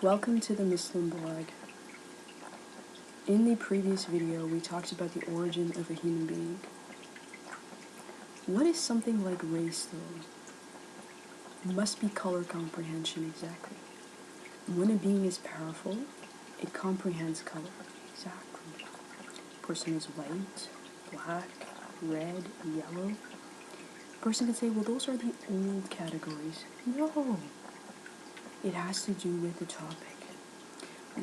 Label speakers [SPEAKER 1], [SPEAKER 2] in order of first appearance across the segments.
[SPEAKER 1] Welcome to the Muslim blog. In the previous video, we talked about the origin of a human being. What is something like race, though? Must be color comprehension, exactly. When a being is powerful, it comprehends color, exactly. A person is white, black, red, yellow. A person can say, well, those are the old categories. No! It has to do with the topic.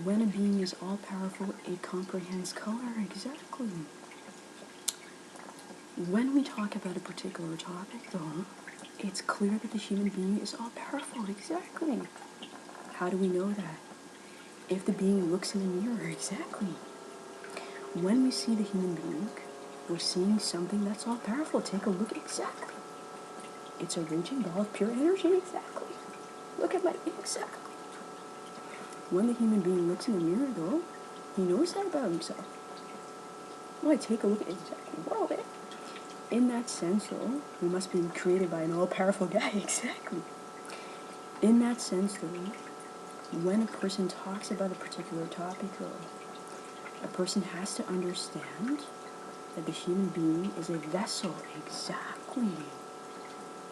[SPEAKER 1] When a being is all-powerful, it comprehends color, exactly. When we talk about a particular topic, though, it's clear that the human being is all-powerful, exactly. How do we know that? If the being looks in the mirror, exactly. When we see the human being, we're seeing something that's all-powerful. Take a look, exactly. It's a raging ball of pure energy, exactly. Look at my, exactly. When the human being looks in the mirror, though, he knows that about himself. Why, take a look at exactly. Whoa, eh? In that sense, though, we must be created by an all-powerful guy, exactly. In that sense, though, when a person talks about a particular topic, though, a person has to understand that the human being is a vessel, exactly.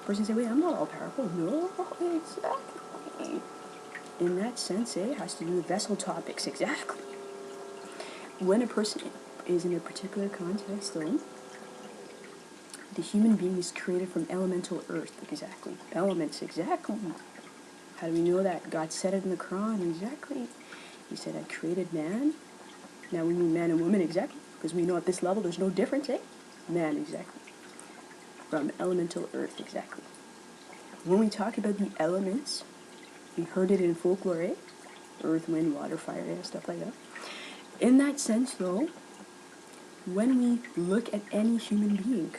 [SPEAKER 1] A person say, wait, I'm not all-powerful. No, exactly. In that sense, it has to do with vessel topics, exactly. When a person is in a particular context, though, the human being is created from elemental earth, exactly. Elements, exactly. How do we know that? God said it in the Quran, exactly. He said, I created man. Now we mean man and woman, exactly. Because we know at this level there's no difference, eh? Man, exactly. From elemental earth, exactly. When we talk about the elements, we heard it in folklore, eh? Earth, wind, water, fire, air, stuff like that. In that sense, though, when we look at any human being,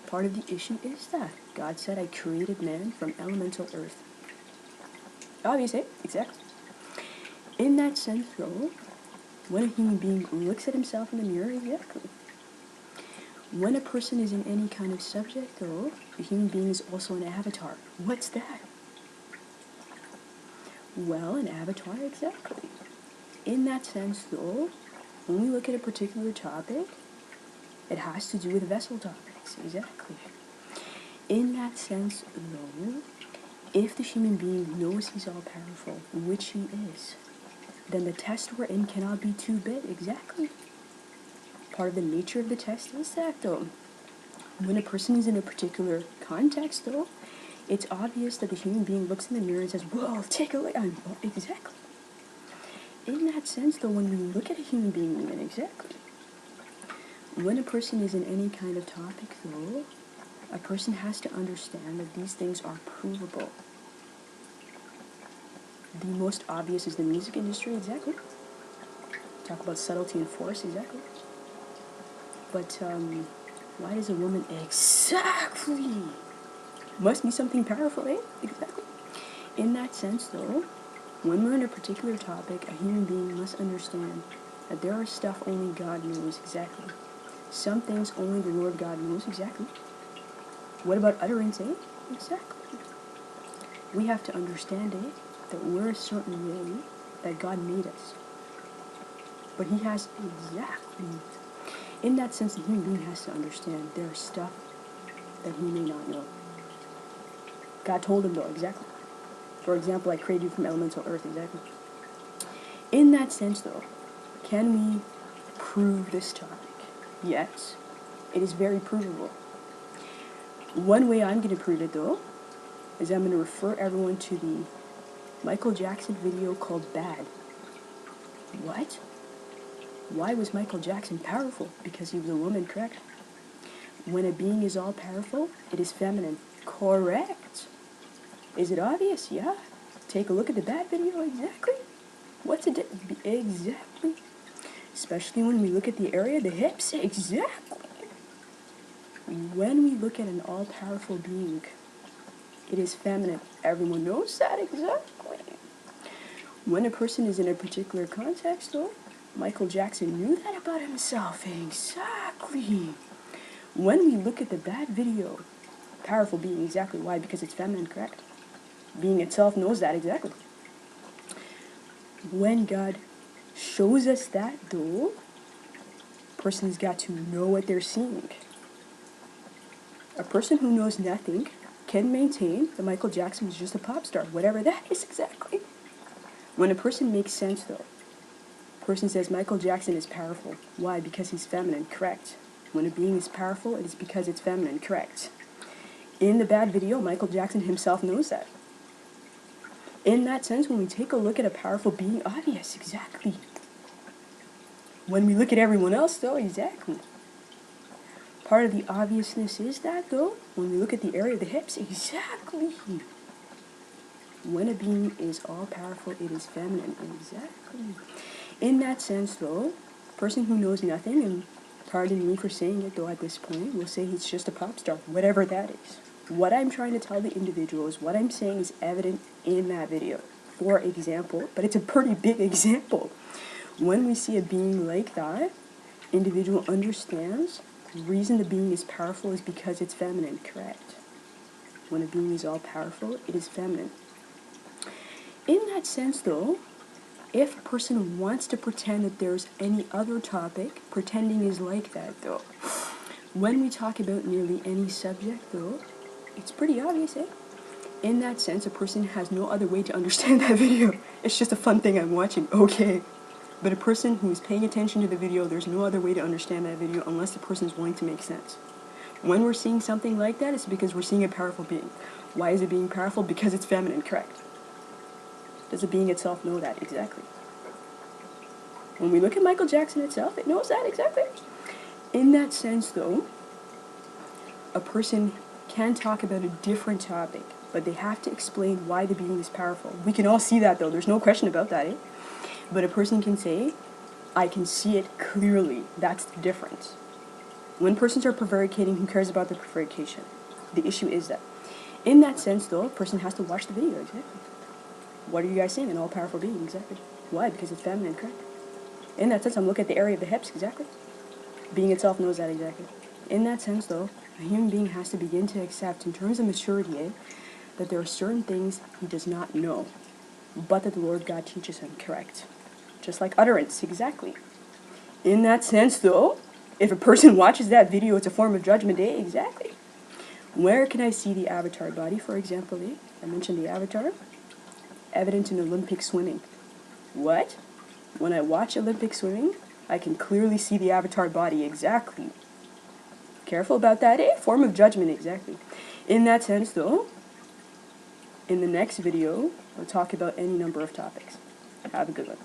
[SPEAKER 1] part of the issue is that God said, I created man from elemental earth. Obvious, eh? Exactly. In that sense, though, when a human being looks at himself in the mirror, exactly. When a person is in any kind of subject, though, the human being is also an avatar. What's that? Well, an avatar, exactly. In that sense, though, when we look at a particular topic, it has to do with vessel topics, exactly. In that sense, though, if the human being knows he's all-powerful, which he is, then the test we're in cannot be too big, exactly. Part of the nature of the test is that, though. When a person is in a particular context, though, it's obvious that the human being looks in the mirror and says, whoa, take a look, exactly. In that sense, though, when we look at a human being, even, exactly. When a person is in any kind of topic, though, a person has to understand that these things are provable. The most obvious is the music industry, exactly. Talk about subtlety and force, exactly. But, why does a woman, exactly, must be something powerful, eh? Exactly. In that sense, though, when we're in a particular topic, a human being must understand that there are stuff only God knows, exactly. Some things only the Lord God knows, exactly. What about utterance, eh? Exactly. We have to understand, eh, that we're a certain way that God made us. But he has, exactly. In that sense, the human being has to understand there are stuff that he may not know. God told him, though, exactly. For example, I created you from elemental earth, exactly. In that sense, though, can we prove this topic? Yes. It is very provable. One way I'm going to prove it, though, is I'm going to refer everyone to the Michael Jackson video called Bad. What? Why was Michael Jackson powerful? Because he was a woman, correct? When a being is all-powerful, it is feminine. Correct. Is it obvious? Yeah. Take a look at the Bad video, exactly. What's it? Exactly. Especially when we look at the area, the hips, exactly. When we look at an all-powerful being, it is feminine. Everyone knows that, exactly. When a person is in a particular context, though, Michael Jackson knew that about himself, exactly. When we look at the Bad video, powerful being, exactly. Why? Because it's feminine, correct? Being itself knows that, exactly. When God shows us that, though, person's got to know what they're seeing. A person who knows nothing can maintain that Michael Jackson was just a pop star, whatever that is exactly. When a person makes sense, though, a person says Michael Jackson is powerful. Why? Because he's feminine, correct. When a being is powerful, it is because it's feminine, correct. In the bad video, Michael Jackson himself knows that. In that sense, when we take a look at a powerful being, obvious, exactly. When we look at everyone else, though, exactly. Part of the obviousness is that, though, when we look at the area of the hips, exactly. When a being is all-powerful, it is feminine, exactly. In that sense, though, a person who knows nothing, and pardon me for saying it, though, at this point, will say he's just a pop star, whatever that is. What I'm trying to tell the individual is what I'm saying is evident in that video. For example, but it's a pretty big example. When we see a being like that, individual understands the reason the being is powerful is because it's feminine, correct? When a being is all powerful, it is feminine. In that sense, though, if a person wants to pretend that there's any other topic, pretending is like that, though. When we talk about nearly any subject, though, it's pretty obvious, eh? In that sense, a person has no other way to understand that video. It's just a fun thing I'm watching, okay. But a person who's paying attention to the video, there's no other way to understand that video unless the person's willing to make sense. When we're seeing something like that, it's because we're seeing a powerful being. Why is it being powerful? Because it's feminine, correct. Does the being itself know that? Exactly. When we look at Michael Jackson itself, it knows that, exactly. In that sense, though, a person can talk about a different topic, but they have to explain why the being is powerful. We can all see that, though. There's no question about that, eh? But a person can say, I can see it clearly. That's the difference. When persons are prevaricating, who cares about the prevarication? The issue is that. In that sense, though, a person has to watch the video, exactly. What are you guys saying? An all-powerful being, exactly. Why? Because it's feminine, correct? In that sense, I'm looking at the area of the hips, exactly. Being itself knows that, exactly. In that sense, though, a human being has to begin to accept, in terms of maturity, that there are certain things he does not know, but that the Lord God teaches him, correct? Just like utterance, exactly. In that sense, though, if a person watches that video, it's a form of judgment, eh? Exactly. Where can I see the avatar body, for example, eh? I mentioned the avatar. Evident in Olympic swimming. What? When I watch Olympic swimming, I can clearly see the avatar body, exactly. Careful about that, eh? Form of judgment, exactly. In that sense, though, in the next video, we'll talk about any number of topics. Have a good one.